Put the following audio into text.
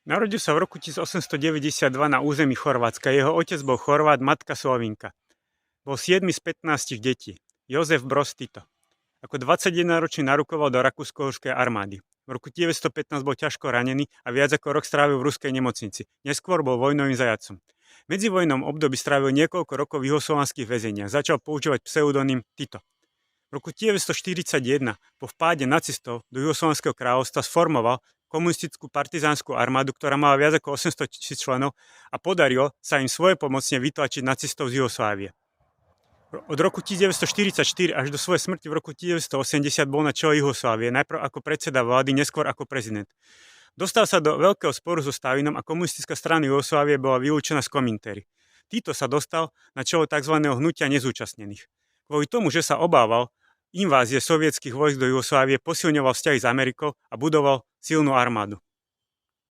Narodil sa v roku 1892 na území Chorvátska. Jeho otec bol Chorvát, matka Slovinka. Bol 7 z 15 detí. Jozef Broz Tito. Ako 21-ročný narukoval do rakúsko-uhorskej armády. V roku 1915 bol ťažko ranený a viac ako rok strávil v ruskej nemocnici. Neskôr bol vojnovým zajatcom. V medzivojnom období strávil niekoľko rokov v juhoslovanských väzeniach. Začal používať pseudonym Tito. V roku 1941 po vpáde nacistov do Juhoslovanského kráľovstva sformoval komunistickú partizánsku armádu, ktorá mala viac ako 800 000 členov a podarilo sa im svojepomocne vytlačiť nacistov z Juhoslávie. Od roku 1944 až do svojej smrti v roku 1980 bol na čele Juhoslávie, najprv ako predseda vlády, neskôr ako prezident. Dostal sa do veľkého sporu so Stalinom a komunistická strana Juhoslávie bola vylúčená z Komintery. Tito sa dostal na čelo tzv. Hnutia nezúčastnených. Kvôli tomu, že sa obával invázie sovietských vojsk do Juhoslávie, posilňoval vzťahy s Amerikou a budoval silnú armádu.